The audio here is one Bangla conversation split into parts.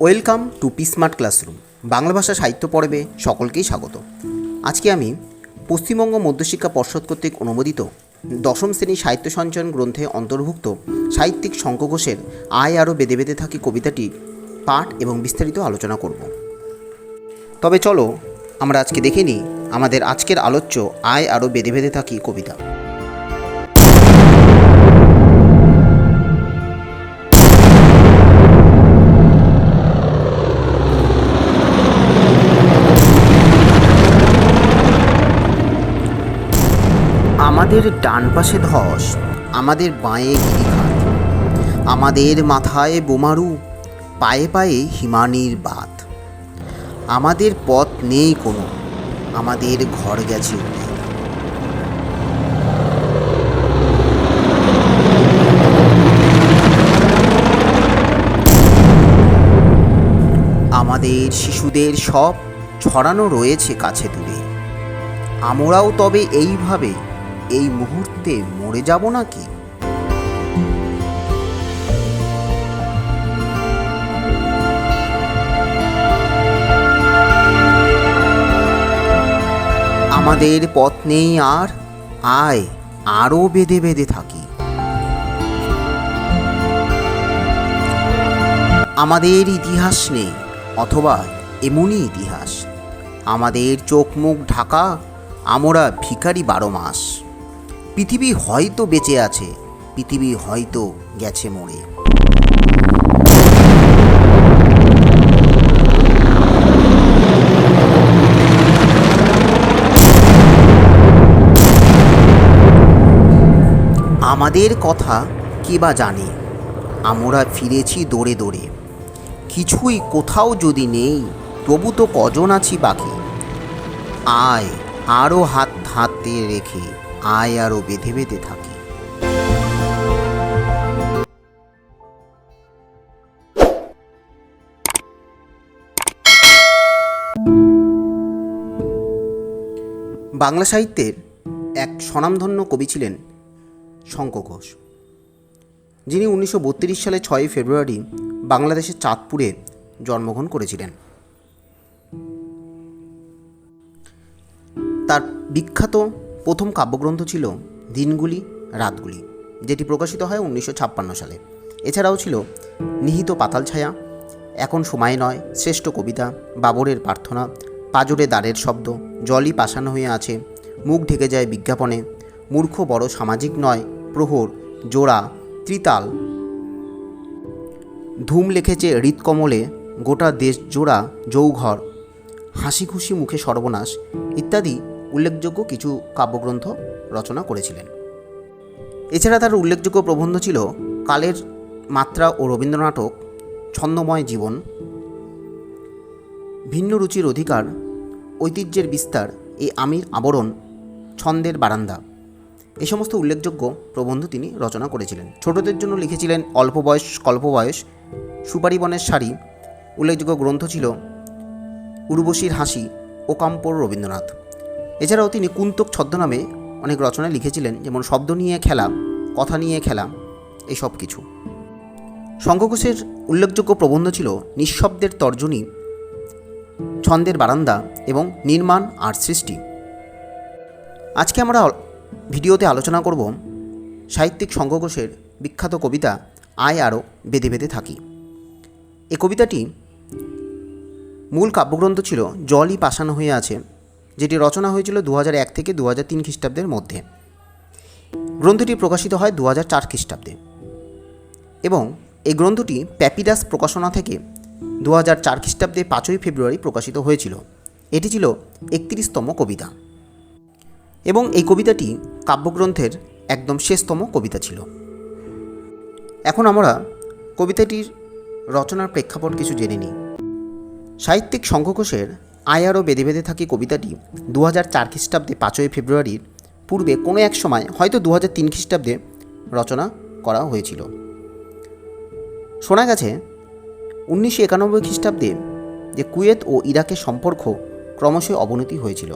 Welcome to P smart classroom Bangla ভাষা সাহিত্য পর্বে সকলকেই স্বাগত। আজকে আমি পশ্চিমবঙ্গ মধ্যশিক্ষা পর্ষদ কর্তৃক অনুমোদিত দশম শ্রেণী সাহিত্য সঞ্চয়ন গ্রন্থে অন্তর্ভুক্ত সাহিত্যিক শঙ্খ ঘোষের আয় আরও বেদে বেদে থাকি কবিতাটি পাঠ এবং বিস্তারিত আলোচনা করব। তবে চলো আমরা আজকে দেখে নিই আমাদের আজকের আলোচ্য আয় আরও বেদে বেদে থাকি কবিতা। আমাদের ডান পাশে ধস, আমাদের বাঁয়ে গিরিখাত, আমাদের মাথায় বোমারু, পায়ে পায়ে হিমানির বাত। আমাদের পথ নেই কোনো, আমাদের ঘর গেছে উড়ে। আমাদের শিশুদের সব ছড়ানো রয়েছে কাছে দূরে। আমরাও তবে এইভাবে এই মুহূর্তে মরে যাব নাকি? আমাদের পথ নেই আর, আয় আরও বেঁধে বেঁধে থাকি। আমাদের ইতিহাস নেই, অথবা এমনই ইতিহাস। আমাদের চোখ মুখ ঢাকা, আমরা ভিখারি 12 মাস। পৃথিবী হয়তো বেঁচে আছে, পৃথিবী হয়তো গেছে মরে। আমাদের কথা কে বা জানে, আমরা ফিরেছি দৌড়ে দৌড়ে। কিছুই কোথাও যদি নেই, তবু তো কজন আছি বাকি। আয় আরও হাত হাতে রেখে, আয় আরও বেঁধে বেঁধে থাকি। বাংলা সাহিত্যের এক স্বনামধন্য কবি ছিলেন শঙ্খ ঘোষ, যিনি 1932 সালে 6 ফেব্রুয়ারি বাংলাদেশের চাঁদপুরে জন্মগ্রহণ করেছিলেন। তার বিখ্যাত প্রথম কাব্যগ্রন্থ ছিল দিনগুলি রাতগুলি, যেটি প্রকাশিত হয় 1956 সালে। এছাড়াও ছিল নিহিত পাতাল ছায়া, এখন সময় নয়, শ্রেষ্ঠ কবিতা, বাবরের প্রার্থনা, পাজরে দ্বারের শব্দ, জলই পাষাণ হয়ে আছে, মুখ ঢেকে যায় বিজ্ঞাপনে, মূর্খ বড় সামাজিক নয়, প্রহর, জোড়া, ত্রিতাল, ধূম লিখেছে হৃৎকমলে, গোটা দেশ জোড়া যৌঘর, হাসি খুশি মুখে সর্বনাশ ইত্যাদি উল্লেখযোগ্য কিছু কাব্যগ্রন্থ রচনা করেছিলেন। এছাড়া তার উল্লেখযোগ্য প্রবন্ধ ছিল কালের মাত্রা ও রবীন্দ্রনাটক, ছন্দময় জীবন, ভিন্ন রুচির অধিকার, ঐতিহ্যের বিস্তার, এই আমির আবরণ, ছন্দের বারান্দা, এই সমস্ত উল্লেখযোগ্য প্রবন্ধ তিনি রচনা করেছিলেন। ছোটদের জন্য লিখেছিলেন অল্প বয়স স্বল্প বয়স, সুপারি বনের শাড়ি। উল্লেখযোগ্য গ্রন্থ ছিল উর্বশীর হাসি, ওকাম্পর রবীন্দ্রনাথ। এছাড়াও তিনি কুন্তক ছদ্মনামে অনেক রচনা লিখেছিলেন, যেমন শব্দ নিয়ে খেলা, কথা নিয়ে খেলা, এই সব কিছু। শঙ্খ ঘোষের উল্লেখযোগ্য প্রবন্ধ ছিল নিঃশব্দের তর্জনী, ছন্দের বারান্দা এবং নির্মাণ আর সৃষ্টি। আজকে আমরা ভিডিওতে আলোচনা করব সাহিত্যিক শঙ্খ ঘোষের বিখ্যাত কবিতা আয় আরও বেঁধে বেঁধে থাকি। এই কবিতাটি মূল কাব্যগ্রন্থ ছিল জলই পাষাণ হয়ে আছে, যেটি রচনা হয়েছিল 2001 থেকে 2003 খ্রিস্টাব্দের মধ্যে। গ্রন্থটি প্রকাশিত হয় 2004 খ্রিস্টাব্দে এবং এই গ্রন্থটি প্যাপিডাস প্রকাশনা থেকে 2004 খ্রিস্টাব্দে 5ই ফেব্রুয়ারি প্রকাশিত হয়েছিল। এটি ছিল 31তম কবিতা এবং এই কবিতাটি কাব্যগ্রন্থের একদম শেষতম কবিতা ছিল। এখন আমরা কবিতাটির রচনার প্রেক্ষাপট কিছু জেনে নিই। সাহিত্যিক শঙ্খ ঘোষের আয় আরও বেঁধে বেঁধে থাকি কবিতাটি 2004 খ্রিস্টাব্দে 5ই ফেব্রুয়ারির পূর্বে কোনো এক সময় হয়তো 2003 খ্রিস্টাব্দে রচনা করা হয়েছিল। শোনা গেছে 1991 খ্রিস্টাব্দে যে কুয়েত ও ইরাকের সম্পর্ক ক্রমশই অবনতি হয়েছিল।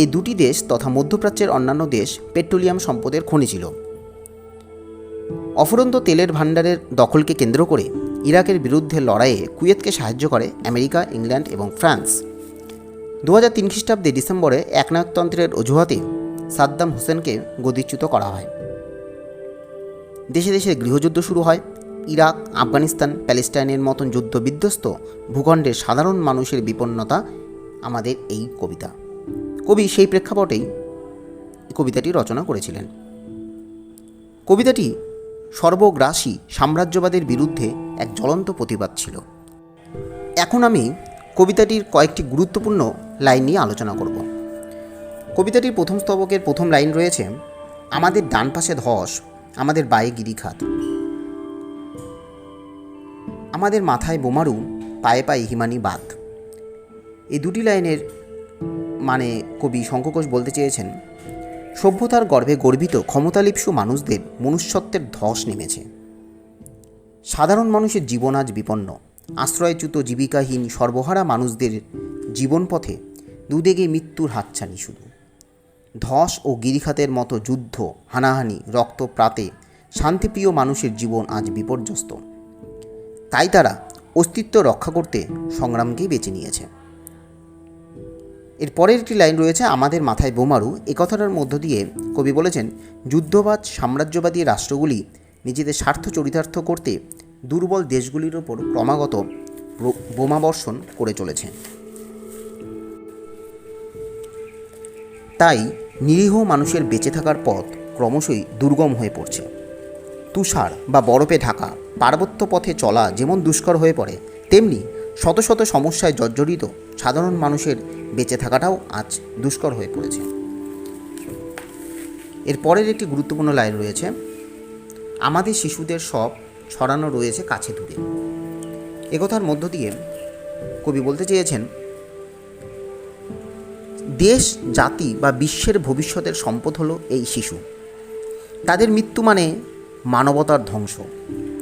এই দুটি দেশ তথা মধ্যপ্রাচ্যের অন্যান্য দেশ পেট্রোলিয়াম সম্পদের খনি ছিল। অফুরন্ত তেলের ভাণ্ডারের দখলকে কেন্দ্র করে ইরাকের বিরুদ্ধে লড়াইয়ে কুয়েতকে সাহায্য করে আমেরিকা, ইংল্যান্ড এবং ফ্রান্স। 2003 খ্রিস্টাব্দে ডিসেম্বরে একনায়কতন্ত্রের অজুহাতে সাদ্দাম হোসেনকে গদিচ্যুত করা হয়। দেশে দেশে গৃহযুদ্ধ শুরু হয়। ইরাক, আফগানিস্তান, প্যালেস্টাইনের মতন যুদ্ধ বিধ্বস্ত ভূখণ্ডের সাধারণ মানুষের বিপন্নতা আমাদের এই কবিতা। কবি সেই প্রেক্ষাপটেই কবিতাটি রচনা করেছিলেন। কবিতাটি সর্বগ্রাসী সাম্রাজ্যবাদের বিরুদ্ধে এক জ্বলন্ত প্রতিবাদ ছিল। এখন আমি কবিতাটির কয়েকটি গুরুত্বপূর্ণ লাইন নিয়ে আলোচনা করব। কবিতাটির প্রথম স্তবকের প্রথম লাইন রয়েছে, আমাদের ডান পাশে ধস, আমাদের বায়ে গিরিখাত, আমাদের মাথায় বোমারু, পায়ে পায়ে হিমানি বাদ। এই দুটি লাইনের মানে কবি শঙ্খ ঘোষ বলতে চেয়েছেন, সভ্যতার গর্ভে গর্বিত ক্ষমতালিপ্সু মানুষদের মনুষ্যত্বের ধস নেমেছে। সাধারণ মানুষের জীবন আজ বিপন্ন। আশ্রয়চ্যুত জীবিকাহীন সর্বহারা মানুষদের জীবনপথে দুদিকে মৃত্যুর হাতছানি শুধু। ধস ও গিরিখাতের মতো যুদ্ধ, হানাহানি, রক্তপ্রাতে শান্তিপ্রিয় মানুষের জীবন আজ বিপর্যস্ত। তাই তারা অস্তিত্ব রক্ষা করতে সংগ্রামকেই বেছে নিয়েছে। এর পরের একটি লাইন রয়েছে, আমাদের মাথায় বোমারু। এ কথাটার মধ্য দিয়ে কবি বলেছেন, যুদ্ধবাজ সাম্রাজ্যবাদী রাষ্ট্রগুলি নিজেদের স্বার্থ চরিতার্থ করতে দুর্বল দেশগুলির ওপর ক্রমাগত বোমাবর্ষণ করে চলেছে। তাই নিরীহ মানুষের বেঁচে থাকার পথ ক্রমশই দুর্গম হয়ে পড়ছে। তুষার বা বরফে ঢাকা পার্বত্য পথে চলা যেমন দুষ্কর হয়ে পড়ে, তেমনি শত শত সমস্যায় জর্জরিত সাধারণ মানুষের বেঁচে থাকাটাও আজ দুষ্কর হয়ে পড়েছে। এর পরের একটি গুরুত্বপূর্ণ লাইন রয়েছে, আমাদের শিশুদের সব ছড়ানো রয়েছে কাছে দূরে। একথার মধ্য দিয়ে কবি বলতে চেয়েছেন, দেশ, জাতি বা বিশ্বের ভবিষ্যতের সম্পদ হলো এই শিশু। তাদের মৃত্যু মানে মানবতার ধ্বংস।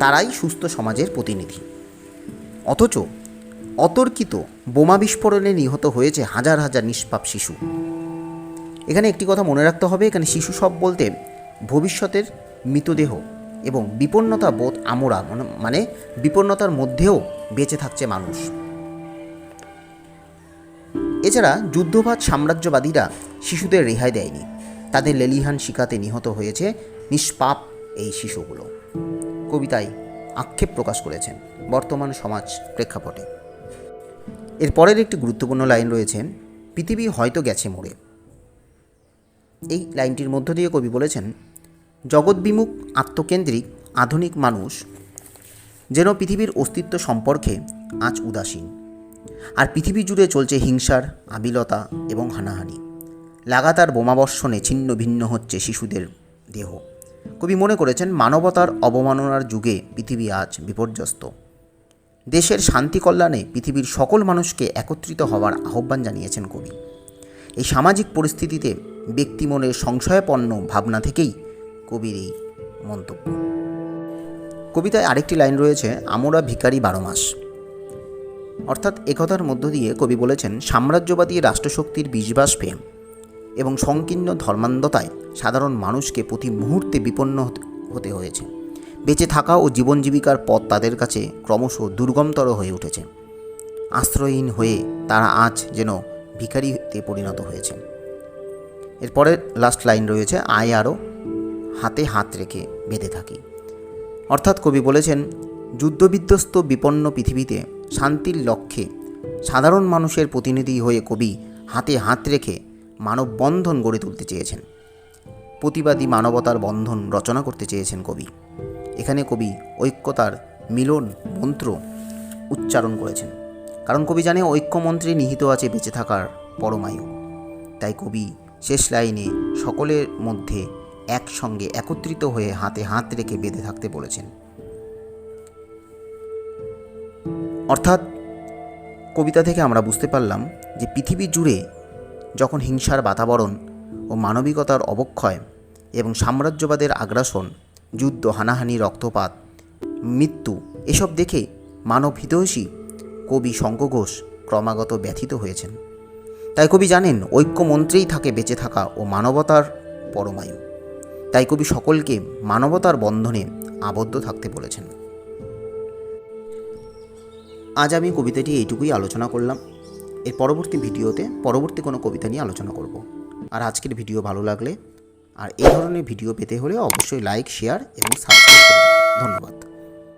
তারাই সুস্থ সমাজের প্রতিনিধি। অথচ অতর্কিত বোমা বিস্ফোরণে নিহত হয়েছে হাজার হাজার নিষ্পাপ শিশু। এখানে একটি কথা মনে রাখতে হবে, এখানে শিশু সব বলতে ভবিষ্যতের মৃতদেহ এবং বিপন্নতা বোধ আমরা মানে বিপন্নতার মধ্যেও বেঁচে থাকছে মানুষ। এছাড়া যুদ্ধবাজ সাম্রাজ্যবাদীরা শিশুদের রেহাই দেয়নি। তাদের লেলিহান শিকাতে নিহত হয়েছে নিষ্পাপ এই শিশুগুলো। কবিতায় আক্ষেপ প্রকাশ করেছেন বর্তমান সমাজ প্রেক্ষাপটে। এর পরের একটি গুরুত্বপূর্ণ লাইন রয়েছে, পৃথিবী হয়তো গেছে মরে। এই লাইনটির মধ্য দিয়ে কবি বলেছেন, জগৎবিমুখ আত্মকেন্দ্রিক আধুনিক মানুষ যেন পৃথিবীর অস্তিত্ব সম্পর্কে আজ উদাসীন। আর পৃথিবী জুড়ে চলছে হিংসার আবিলতা এবং হানাহানি। লাগাতার বোমাবর্ষণে ছিন্ন ভিন্ন হচ্ছে শিশুদের দেহ। কবি মনে করেছেন, মানবতার অবমাননার যুগে পৃথিবী আজ বিপর্যস্ত। দেশের শান্তি কল্যাণে পৃথিবীর সকল মানুষকে একত্রিত হওয়ার আহ্বান জানিয়েছেন কবি। এই সামাজিক পরিস্থিতিতে ব্যক্তি মনের সংশয়পন্ন ভাবনা থেকেই কবির এই মন্তব্য। কবিতায় আরেকটি লাইন রয়েছে, আমরা ভিখারি 12 মাস। অর্থাৎ একথার মধ্য দিয়ে কবি বলেছেন, সাম্রাজ্যবাদী রাষ্ট্রশক্তির বিষবাষ্পে এবং সংকীর্ণ ধর্মান্ধতায় সাধারণ মানুষকে প্রতি মুহূর্তে বিপন্ন হতে হয়েছে। বেঁচে থাকা ও জীবন জীবিকার পথ তাদের কাছে ক্রমশ দুর্গমতর হয়ে উঠেছে। আশ্রয়হীন হয়ে তারা আজ যেন ভিখারিতে পরিণত হয়েছে। এরপরে লাস্ট লাইন রয়েছে, আয় আরও হাতে হাত রেখে বেঁধে থাকি। অর্থাৎ কবি বলেছেন, যুদ্ধবিধ্বস্ত বিপন্ন পৃথিবীতে শান্তির লক্ষ্যে সাধারণ মানুষের প্রতিনিধি হয়ে কবি হাতে হাত রেখে মানববন্ধন গড়ে তুলতে চেয়েছেন। প্রতিবাদী মানবতার বন্ধন রচনা করতে চেয়েছেন কবি। এখানে কবি ঐক্যতার মিলন মন্ত্র উচ্চারণ করেছেন, কারণ কবি জানে ঐক্যমন্ত্রে নিহিত আছে বেঁচে থাকার পরমায়ু। তাই কবি শেষ লাইনে সকলের মধ্যে একসঙ্গে একত্রিত হয়ে হাতে হাত রেখে বেঁধে থাকতে বলেছেন। অর্থাৎ কবিতা থেকে আমরা বুঝতে পারলাম যে পৃথিবী জুড়ে যখন হিংসার বাতাবরণ ও মানবিকতার অবক্ষয় এবং সাম্রাজ্যবাদের আগ্রাসন, যুদ্ধ, হানাহানি, রক্তপাত, মৃত্যু এসব দেখে মানব হিতৈষী কবি শঙ্খ ঘোষ ক্রমাগত ব্যথিত হয়েছেন। তাই কবি জানেন ঐক্যমন্ত্রেই থাকে বেঁচে থাকা ও মানবতার পরমায়ু। তাই কবি সকলকে মানবতার বন্ধনে আবদ্ধ থাকতে বলেছেন। আজ আমি কবিতাটি এইটুকুই আলোচনা করলাম। এর পরবর্তী ভিডিওতে পরবর্তী কোনো কবিতা নিয়ে আলোচনা করব। আর আজকের ভিডিও ভালো লাগলে আর এই ধরনের ভিডিও পেতে হলে অবশ্যই লাইক, শেয়ার এবং সাবস্ক্রাইব করুন। ধন্যবাদ।